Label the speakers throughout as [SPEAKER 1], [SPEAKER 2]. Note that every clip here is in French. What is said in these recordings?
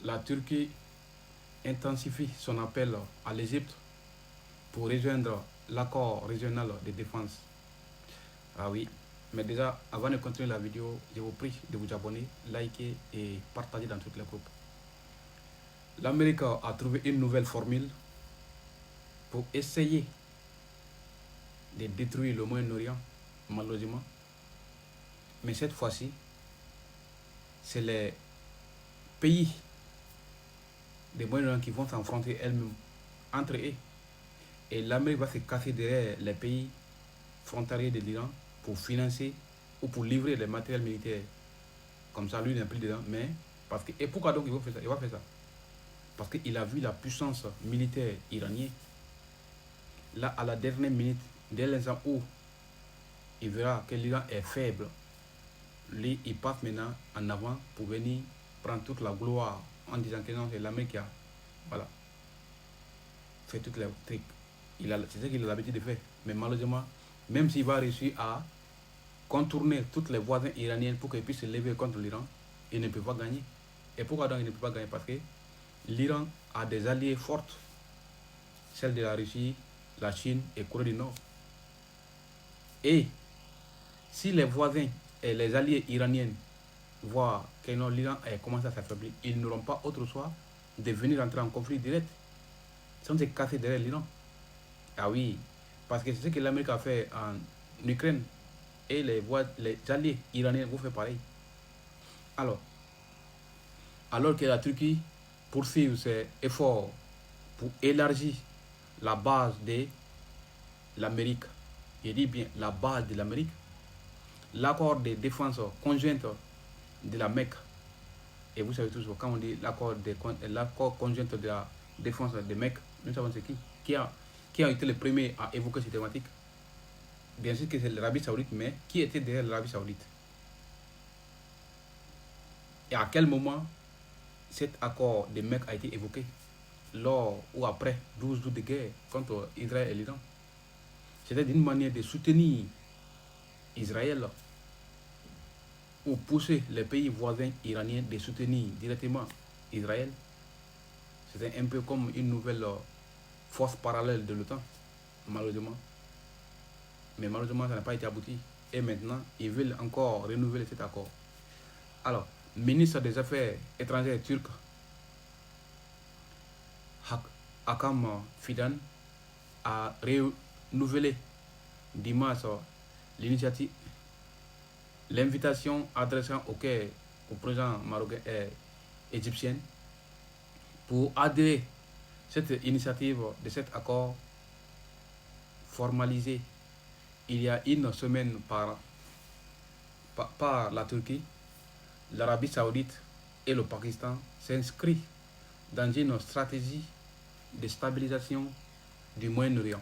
[SPEAKER 1] la Turquie intensifie son appel à l'Égypte pour rejoindre l'accord régional de défense. Ah oui, mais déjà, avant de continuer la vidéo, je vous prie de vous abonner, liker et partager dans toutes les groupes. L'Amérique a trouvé une nouvelle formule pour essayer de détruire le Moyen-Orient, malheureusement. Mais cette fois-ci, c'est les pays des Moyen-Orient qui vont s'affronter elles-mêmes entre eux. Et l'Amérique va se casser derrière les pays frontaliers de l'Iran pour financer ou pour livrer les matériels militaires. Comme ça, lui n'est plus dedans. Mais parce que, et pourquoi donc il va faire ça? Il va faire ça parce qu'il a vu la puissance militaire iranienne. Là, à la dernière minute, dès l'instant où il verra que l'Iran est faible, lui, il passe maintenant en avant pour venir prendre toute la gloire en disant que non, c'est l'Amérique qui a, voilà, fait toutes les trucs. C'est ce qu'il a l'habitude de faire. Mais malheureusement, même s'il va réussir à contourner toutes les voisins iraniennes pour qu'ils puissent se lever contre l'Iran, il ne peut pas gagner. Et pourquoi donc il ne peut pas gagner? Parce que l'Iran a des alliés fortes, celles de la Russie, la Chine et Corée du Nord. Et si les voisins et les alliés iraniens voient que l'Iran a commencé à s'affaiblir, ils n'auront pas autre choix de venir entrer en conflit direct sans se casser derrière l'Iran. Ah oui, parce que c'est ce que l'Amérique a fait en Ukraine et les alliés iraniens vont faire pareil. Alors que la Turquie poursuit ses efforts pour élargir la base de l'Amérique, je dis bien la base de l'Amérique, l'accord de défense conjointe de la Mecque, et vous savez tous, quand on dit l'accord conjoint de la défense de Mecque, nous savons c'est qui a été le premier à évoquer cette thématique. Bien sûr que c'est l'Arabie Saoudite, mais qui était derrière l'Arabie Saoudite? Et à quel moment cet accord de Mecque a été évoqué? Lors ou après 12 jours de guerre contre Israël et l'Iran. C'était d'une manière de soutenir Israël ou pousser les pays voisins iraniens de soutenir directement Israël. C'était un peu comme une nouvelle force parallèle de l'OTAN, malheureusement. Mais malheureusement, ça n'a pas été abouti. Et maintenant, ils veulent encore renouveler cet accord. Alors, ministre des Affaires étrangères turc, Hakan Fidan, a renouvelé dimanche l'invitation adressant au président marocain et égyptien pour adhérer cette initiative de cet accord formalisé il y a une semaine par la Turquie. L'Arabie Saoudite et le Pakistan s'inscrivent dans une stratégie de stabilisation du Moyen-Orient.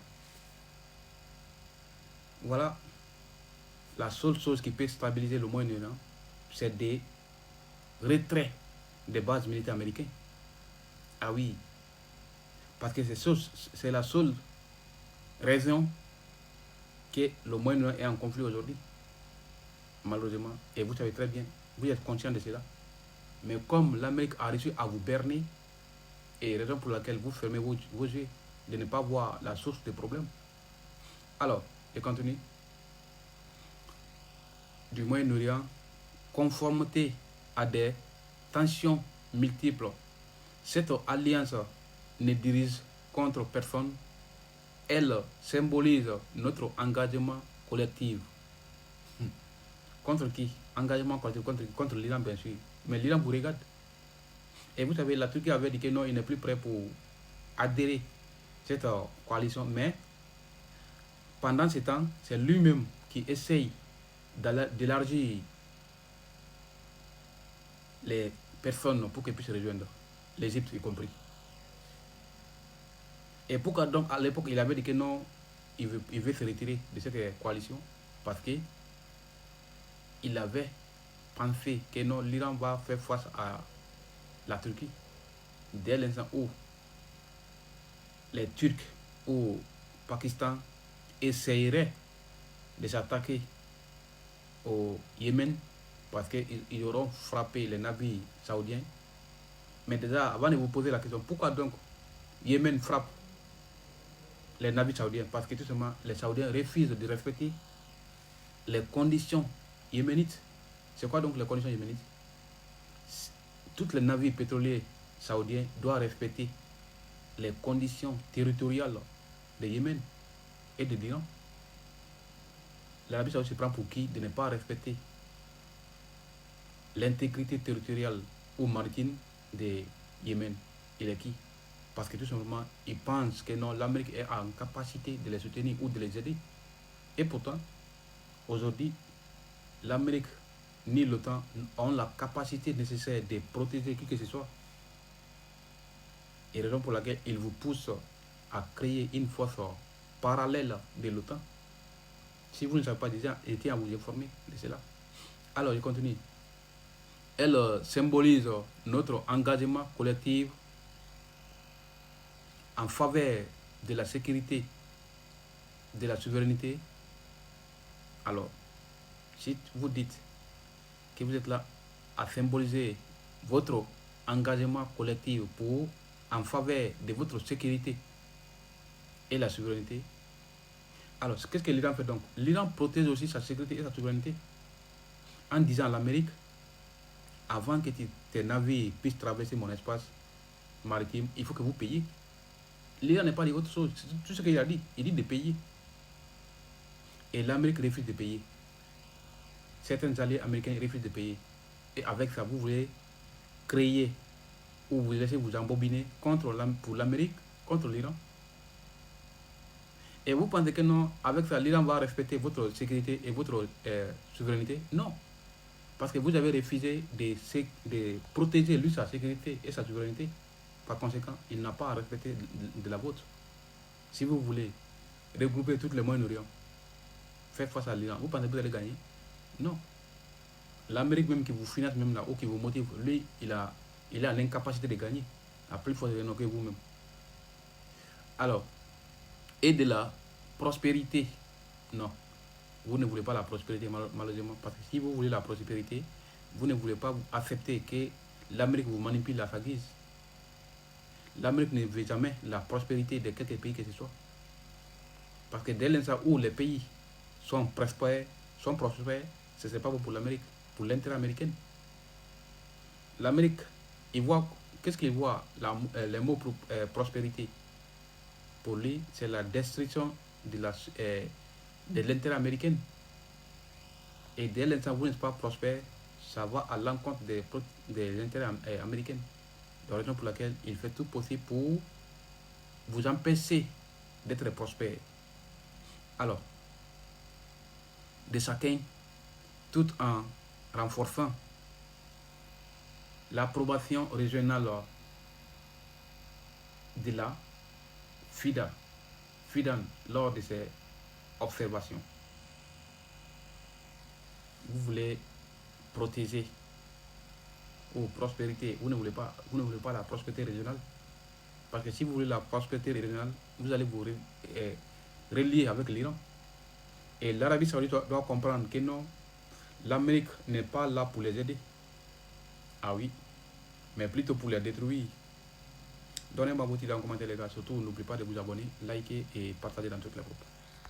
[SPEAKER 1] Voilà, la seule chose qui peut stabiliser le Moyen-Orient, c'est des retraits des bases militaires américaines. Ah oui, parce que c'est la seule raison que le Moyen-Orient est en conflit aujourd'hui, malheureusement. Et vous savez très bien, vous êtes conscient de cela. Mais comme l'Amérique a réussi à vous berner, et raison pour laquelle vous fermez vos yeux, de ne pas voir la source des problèmes. Alors, je continue. Du Moyen-Orient, conformité à des tensions multiples, cette alliance ne dirige contre personne, elle symbolise notre engagement collectif. Contre qui? Engagement collectif contre l'Iran, bien sûr. Mais l'Iran vous regarde. Et vous savez, la Turquie avait dit que non, il n'est plus prêt pour adhérer à cette coalition. Mais pendant ce temps, c'est lui-même qui essaye d'élargir les personnes pour qu'elles puissent rejoindre, l'Égypte y compris. Et pourquoi donc à l'époque il avait dit que non, il veut se retirer de cette coalition? Parce que il avait pensé que non, l'Iran va faire face à la Turquie dès l'instant où les Turcs ou Pakistan essaieraient de s'attaquer au Yémen parce qu'ils auront frappé les navires saoudiens. Mais déjà, avant de vous poser la question, pourquoi donc Yémen frappe les navires saoudiens? Parce que tout simplement, les Saoudiens refusent de respecter les conditions yéménites. C'est quoi donc les conditions yéménites? Toutes les navires pétroliers saoudiens doivent respecter les conditions territoriales de Yémen et de l'Iran. L'Arabie saoudite se prend pour qui de ne pas respecter l'intégrité territoriale ou maritime de Yémen? Il est qui? Parce que tout simplement, ils pensent que non, l'Amérique est en capacité de les soutenir ou de les aider. Et pourtant, aujourd'hui, l'Amérique ni l'OTAN ont la capacité nécessaire de protéger qui que ce soit. Et raison pour laquelle ils vous poussent à créer une force parallèle de l'OTAN. Si vous ne savez pas déjà, je tiens à vous informer de cela. Alors, je continue. Elle symbolise notre engagement collectif en faveur de la sécurité, de la souveraineté. Alors, si vous dites que vous êtes là à symboliser votre engagement collectif en faveur de votre sécurité et la souveraineté, alors qu'est-ce que l'Iran fait donc? L'Iran protège aussi sa sécurité et sa souveraineté en disant à l'Amérique, avant que tes navires puissent traverser mon espace maritime, il faut que vous payiez. L'Iran n'est pas dit autre chose. Tout ce qu'il a dit, il dit de payer. Et l'Amérique refuse de payer. Certains alliés américains refusent de payer. Et avec ça, vous voulez créer ou vous laissez vous embobiner pour l'Amérique, contre l'Iran. Et vous pensez que non, avec ça, l'Iran va respecter votre sécurité et votre souveraineté? Non. Parce que vous avez refusé de protéger lui sa sécurité et sa souveraineté. Par conséquent, il n'a pas à respecter de la vôtre. Si vous voulez regrouper toutes les Moyen-Orient, faire face à l'Iran, vous pensez que vous allez gagner? Non. L'Amérique même qui vous finance même là, ou qui vous motive, lui, il a l'incapacité de gagner. À plus forte raison que vous-même. Alors, et de la prospérité, non. Vous ne voulez pas la prospérité, malheureusement. Parce que si vous voulez la prospérité, vous ne voulez pas accepter que l'Amérique vous manipule à sa guise. L'Amérique ne veut jamais la prospérité de quelques pays que ce soit. Parce que dès l'instant où les pays sont prospères, ce n'est pas bon pour l'Amérique, pour l'intérêt américain. L'Amérique, il voit, qu'est-ce qu'il voit, les mots prospérité? Pour lui, c'est la destruction de l'intérêt américain. Et dès l'instant où vous n'êtes pas prospère, ça va à l'encontre des intérêts américains. La raison pour laquelle il fait tout possible pour vous empêcher d'être prospère. Alors, de chacun, tout en renforçant l'approbation régionale de la FIDA lors de ces observations. Vous voulez protéger ou prospérité, vous ne voulez pas la prospérité régionale. Parce que si vous voulez la prospérité régionale, vous allez vous relier avec l'Iran. Et l'Arabie saoudite doit comprendre que non, l'Amérique n'est pas là pour les aider. Ah oui, mais plutôt pour les détruire. Donnez-moi votre idée en commentaire les gars. Surtout, n'oubliez pas de vous abonner, liker et partager dans toutes les groupes.